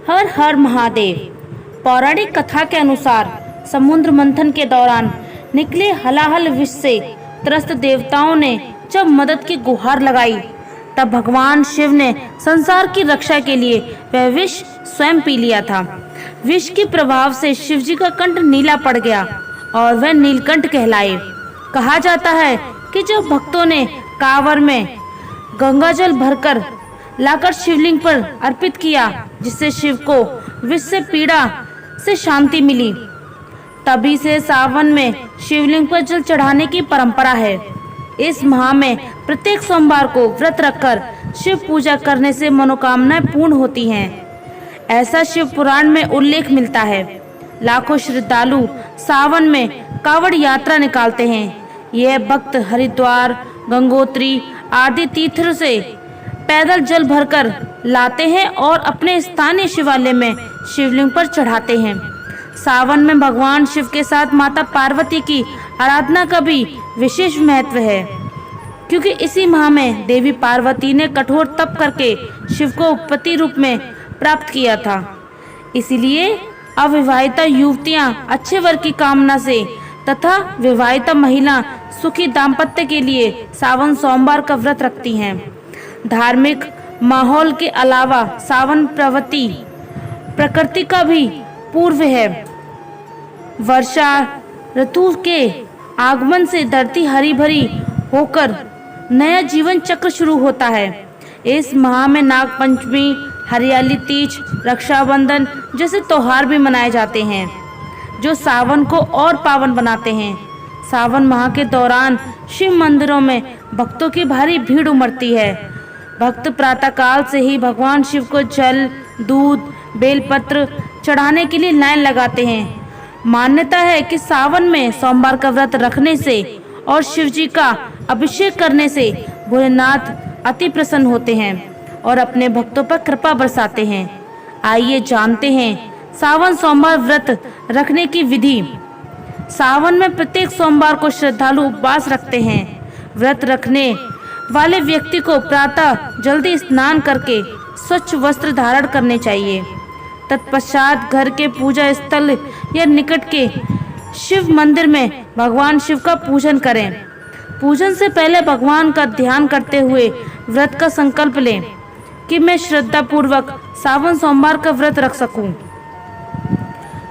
हर हर महादेव। पौराणिक कथा के अनुसार समुद्र मंथन के दौरान निकले हलाहल विष से त्रस्त देवताओं ने जब मदद की गुहार लगाई, तब भगवान शिव ने संसार की रक्षा के लिए वह विष स्वयं पी लिया था। विष के प्रभाव से शिव जी का कंठ नीला पड़ गया और वह नीलकंठ कहलाए। कहा जाता है कि जब भक्तों ने कांवर में गंगा जल भरकर लाकर शिवलिंग पर अर्पित किया, जिससे शिव को विष से पीड़ा से शांति मिली, तभी से सावन में शिवलिंग पर जल चढ़ाने की परंपरा है। इस माह में प्रत्येक सोमवार को व्रत रखकर शिव पूजा करने से मनोकामनाएं पूर्ण होती हैं। ऐसा शिव पुराण में उल्लेख मिलता है। लाखों श्रद्धालु सावन में कांवड़ यात्रा निकालते हैं। यह भक्त हरिद्वार, गंगोत्री आदि तीर्थों से पैदल जल भरकर लाते हैं और अपने स्थानीय शिवालय में शिवलिंग पर चढ़ाते हैं। सावन में भगवान शिव के साथ माता पार्वती की आराधना का भी विशेष महत्व है, क्योंकि इसी माह में देवी पार्वती ने कठोर तप करके शिव को पति रूप में प्राप्त किया था। इसीलिए अविवाहिता युवतियां अच्छे वर की कामना से तथा विवाहिता महिला सुखी दाम्पत्य के लिए सावन सोमवार का व्रत रखती हैं। धार्मिक माहौल के अलावा सावन प्रकृति का भी पूर्व है। वर्षा ऋतु के आगमन से धरती हरी भरी होकर नया जीवन चक्र शुरू होता है। इस माह में नाग पंचमी, हरियाली तीज, रक्षाबंधन जैसे त्योहार भी मनाए जाते हैं, जो सावन को और पावन बनाते हैं। सावन माह के दौरान शिव मंदिरों में भक्तों की भारी भीड़ उमड़ती है। भक्त प्रातःकाल से ही भगवान शिव को जल, दूध, बेलपत्र चढ़ाने के लिए लाइन लगाते हैं। मान्यता है कि सावन में सोमवार का व्रत रखने से और शिव जी का अभिषेक करने से भोलेनाथ अति प्रसन्न होते हैं और अपने भक्तों पर कृपा बरसाते हैं। आइए जानते हैं सावन सोमवार व्रत रखने की विधि। सावन में प्रत्येक सोमवार को श्रद्धालु उपवास रखते हैं। व्रत रखने वाले व्यक्ति को प्रातः जल्दी स्नान करके स्वच्छ वस्त्र धारण करने चाहिए। तत्पश्चात घर के पूजा स्थल या निकट के शिव मंदिर में भगवान शिव का पूजन करें। पूजन से पहले भगवान का ध्यान करते हुए व्रत का संकल्प लें कि मैं श्रद्धा पूर्वक सावन सोमवार का व्रत रख सकूं।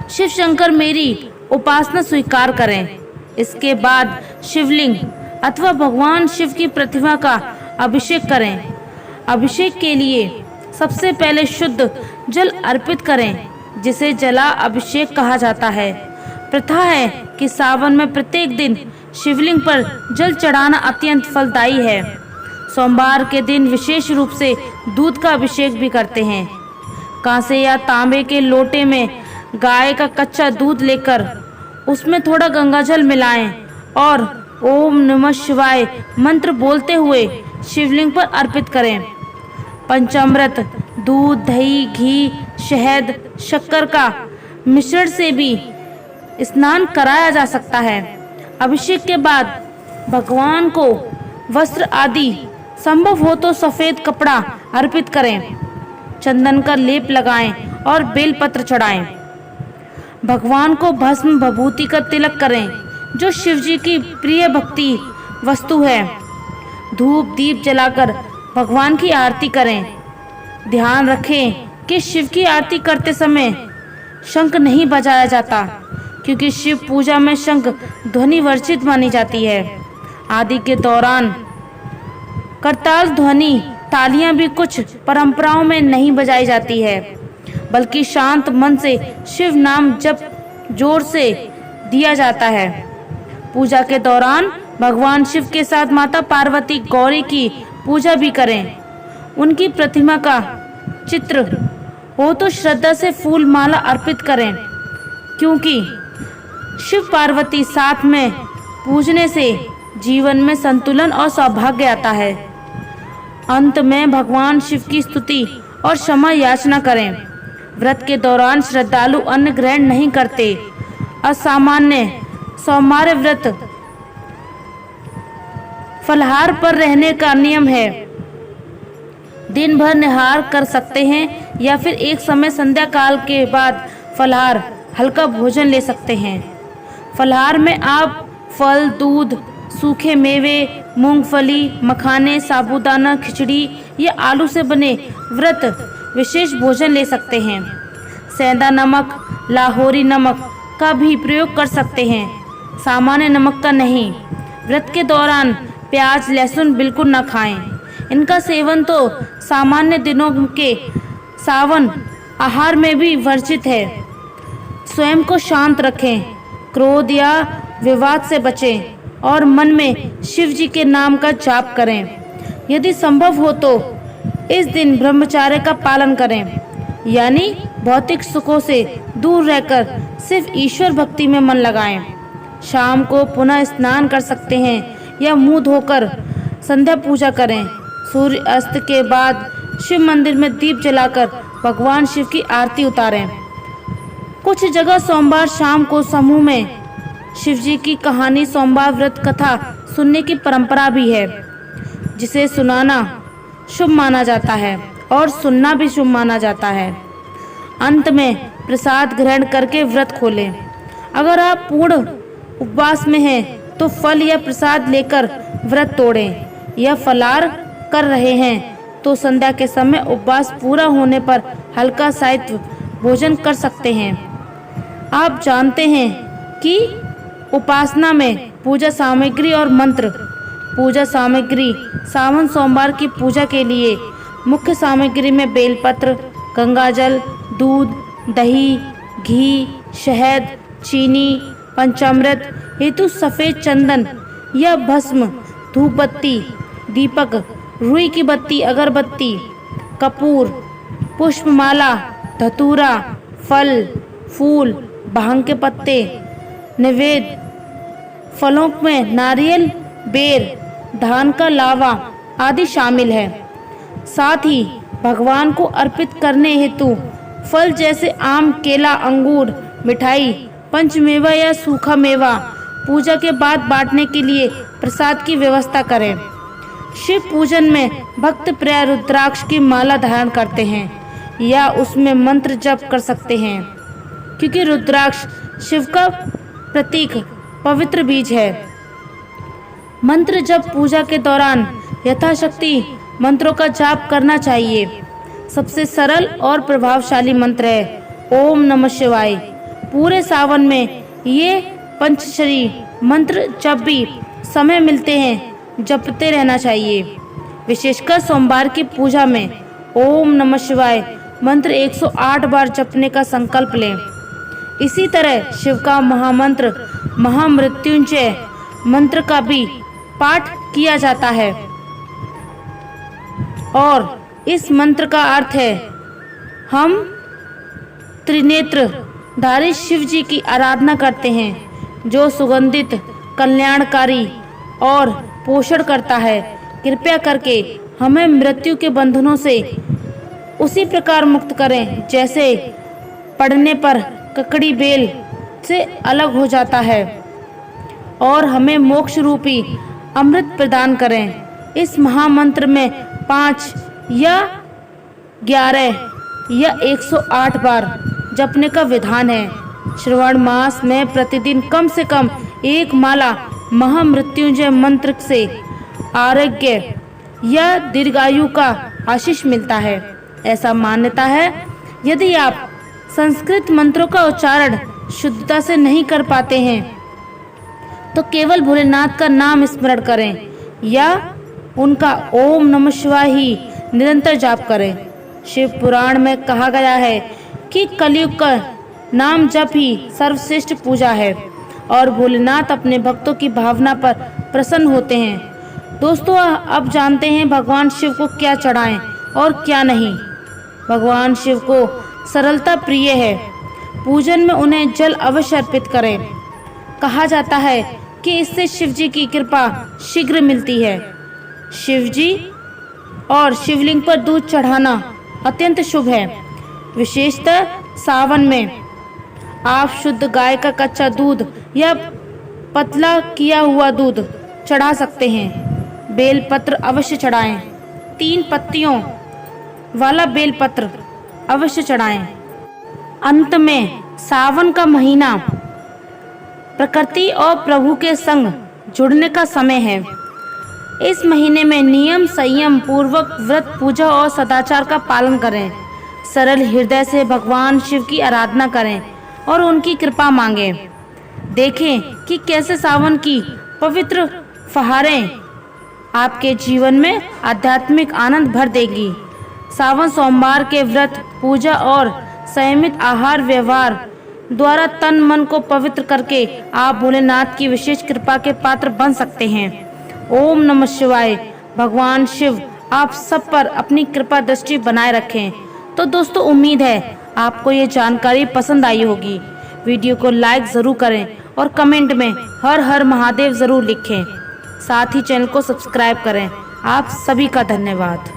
शिव शंकर मेरी उपासना स्वीकार करें। इसके बाद शिवलिंग अथवा भगवान शिव की प्रतिमा का अभिषेक करें। अभिषेक के लिए सबसे पहले शुद्ध जल अर्पित करें, जिसे जला अभिषेक कहा जाता है। प्रथा है कि सावन में प्रत्येक दिन शिवलिंग पर जल चढ़ाना अत्यंत फलदायी है। सोमवार के दिन विशेष रूप से दूध का अभिषेक भी करते हैं। कांसे या तांबे के लोटे में गाय का कच्चा दूध लेकर उसमें थोड़ा गंगाजल मिलाएं और ओम नमः शिवाय मंत्र बोलते हुए शिवलिंग पर अर्पित करें। पंचामृत, दूध, दही, घी, शहद, शक्कर का मिश्रण से भी स्नान कराया जा सकता है। अभिषेक के बाद भगवान को वस्त्र आदि संभव हो तो सफेद कपड़ा अर्पित करें। चंदन का लेप लगाएं और बेलपत्र चढ़ाएं। भगवान को भस्म भभूति का तिलक करें, जो शिव जी की प्रिय भक्ति वस्तु है। धूप दीप जलाकर भगवान की आरती करें। ध्यान रखें कि शिव की आरती करते समय शंख नहीं बजाया जाता, क्योंकि शिव पूजा में शंख ध्वनि वर्जित मानी जाती है। आदि के दौरान करताल ध्वनि तालियां भी कुछ परंपराओं में नहीं बजाई जाती है, बल्कि शांत मन से शिव नाम जप जोर से दिया जाता है। पूजा के दौरान भगवान शिव के साथ माता पार्वती गौरी की पूजा भी करें। उनकी प्रतिमा का चित्र हो तो श्रद्धा से फूल माला अर्पित करें, क्योंकि शिव पार्वती साथ में पूजने से जीवन में संतुलन और सौभाग्य आता है। अंत में भगवान शिव की स्तुति और क्षमा याचना करें। व्रत के दौरान श्रद्धालु अन्न ग्रहण नहीं करते। असामान्य सोमवार व्रत फलाहार पर रहने का नियम है। दिन भर निहार कर सकते हैं या फिर एक समय संध्या काल के बाद फलाहार हल्का भोजन ले सकते हैं। फलाहार में आप फल, दूध, सूखे मेवे, मूंगफली, मखाने, साबूदाना, खिचड़ी या आलू से बने व्रत विशेष भोजन ले सकते हैं। सेंधा नमक, लाहौरी नमक का भी प्रयोग कर सकते हैं, सामान्य नमक का नहीं। व्रत के दौरान प्याज, लहसुन बिल्कुल न खाएं। इनका सेवन तो सामान्य दिनों के सावन आहार में भी वर्जित है। स्वयं को शांत रखें, क्रोध या विवाद से बचें और मन में शिव जी के नाम का जाप करें। यदि संभव हो तो इस दिन ब्रह्मचर्य का पालन करें, यानी भौतिक सुखों से दूर रहकर सिर्फ ईश्वर भक्ति में मन लगाएं। शाम को पुनः स्नान कर सकते हैं या मुंह धोकर संध्या पूजा करें। सूर्य अस्त के बाद शिव मंदिर में दीप जलाकर भगवान शिव की आरती उतारें। कुछ जगह सोमवार शाम को समूह में शिव जी की कहानी, सोमवार व्रत कथा सुनने की परंपरा भी है, जिसे सुनाना शुभ माना जाता है और सुनना भी शुभ माना जाता है। अंत में प्रसाद ग्रहण करके व्रत खोलें। अगर आप पूर्ण उपवास में हैं तो फल या प्रसाद लेकर व्रत तोड़ें, या फलाहार कर रहे हैं तो संध्या के समय उपवास पूरा होने पर हल्का सात्विक भोजन कर सकते हैं। आप जानते हैं कि उपासना में पूजा सामग्री और मंत्र। पूजा सामग्री सावन सोमवार की पूजा के लिए मुख्य सामग्री में बेलपत्र, गंगाजल, दूध, दही, घी, शहद, चीनी, पंचामृत हेतु सफ़ेद चंदन या भस्म, धूप बत्ती, दीपक, रुई की बत्ती, अगरबत्ती, कपूर, पुष्पमाला, धतूरा, फल, फूल, भांग के पत्ते, नैवेद्य फलों में नारियल, बेर, धान का लावा आदि शामिल है। साथ ही भगवान को अर्पित करने हेतु फल जैसे आम, केला, अंगूर, मिठाई, पंचमेवा या सूखा मेवा पूजा के बाद बांटने के लिए प्रसाद की व्यवस्था करें। शिव पूजन में भक्त प्राय रुद्राक्ष की माला धारण करते हैं या उसमें मंत्र जप कर सकते हैं, क्योंकि रुद्राक्ष शिव का प्रतीक पवित्र बीज है। मंत्र जप पूजा के दौरान यथाशक्ति मंत्रों का जाप करना चाहिए। सबसे सरल और प्रभावशाली मंत्र है ओम नमः शिवाय। पूरे सावन में ये पंचशरी मंत्र जब भी समय मिलते हैं जपते रहना चाहिए। विशेषकर सोमवार की पूजा में ओम नमः शिवाय मंत्र 108 बार जपने का संकल्प लें। इसी तरह शिव का महामंत्र महामृत्युंजय मंत्र का भी पाठ किया जाता है और इस मंत्र का अर्थ है हम त्रिनेत्रधारी शिव जी की आराधना करते हैं, जो सुगंधित, कल्याणकारी और पोषण करता है। कृपया करके हमें मृत्यु के बंधनों से उसी प्रकार मुक्त करें जैसे पड़ने पर ककड़ी बेल से अलग हो जाता है, और हमें मोक्ष रूपी अमृत प्रदान करें। इस महामंत्र में 5 या 11 या 108 बार जपने का विधान है। श्रवण मास में प्रतिदिन कम से कम 1 माला महामृत्युंजय मंत्र से आरोग्य या दीर्घायु का आशीष मिलता है। ऐसा मान्यता है यदि आप संस्कृत मंत्रों का उच्चारण शुद्धता से नहीं कर पाते हैं तो केवल भोलेनाथ का नाम स्मरण करें या उनका ओम नमः शिवाय ही निरंतर जाप करें। शिव पुराण में कहा गया है कि कलयुग का नाम जप ही सर्वश्रेष्ठ पूजा है और भोलेनाथ अपने भक्तों की भावना पर प्रसन्न होते हैं। दोस्तों, अब जानते हैं भगवान शिव को क्या चढ़ाएं और क्या नहीं। भगवान शिव को सरलता प्रिय है। पूजन में उन्हें जल अवश्य अर्पित करें। कहा जाता है कि इससे शिव जी की कृपा शीघ्र मिलती है। शिव जी और शिवलिंग पर दूध चढ़ाना अत्यंत शुभ है। विशेषतः सावन में आप शुद्ध गाय का कच्चा दूध या पतला किया हुआ दूध चढ़ा सकते हैं। बेलपत्र अवश्य चढ़ाएं। 3 पत्तियों वाला बेलपत्र अवश्य चढ़ाएं। अंत में सावन का महीना प्रकृति और प्रभु के संग जुड़ने का समय है। इस महीने में नियम संयम पूर्वक व्रत पूजा और सदाचार का पालन करें। सरल हृदय से भगवान शिव की आराधना करें और उनकी कृपा मांगें। देखें कि कैसे सावन की पवित्र फुहारें आपके जीवन में आध्यात्मिक आनंद भर देगी। सावन सोमवार के व्रत पूजा और संयमित आहार व्यवहार द्वारा तन मन को पवित्र करके आप भोलेनाथ की विशेष कृपा के पात्र बन सकते हैं। ओम नमः शिवाय। भगवान शिव आप सब पर अपनी कृपा दृष्टि बनाए रखें। तो दोस्तों, उम्मीद है आपको ये जानकारी पसंद आई होगी। वीडियो को लाइक ज़रूर करें और कमेंट में हर हर महादेव ज़रूर लिखें। साथ ही चैनल को सब्सक्राइब करें। आप सभी का धन्यवाद।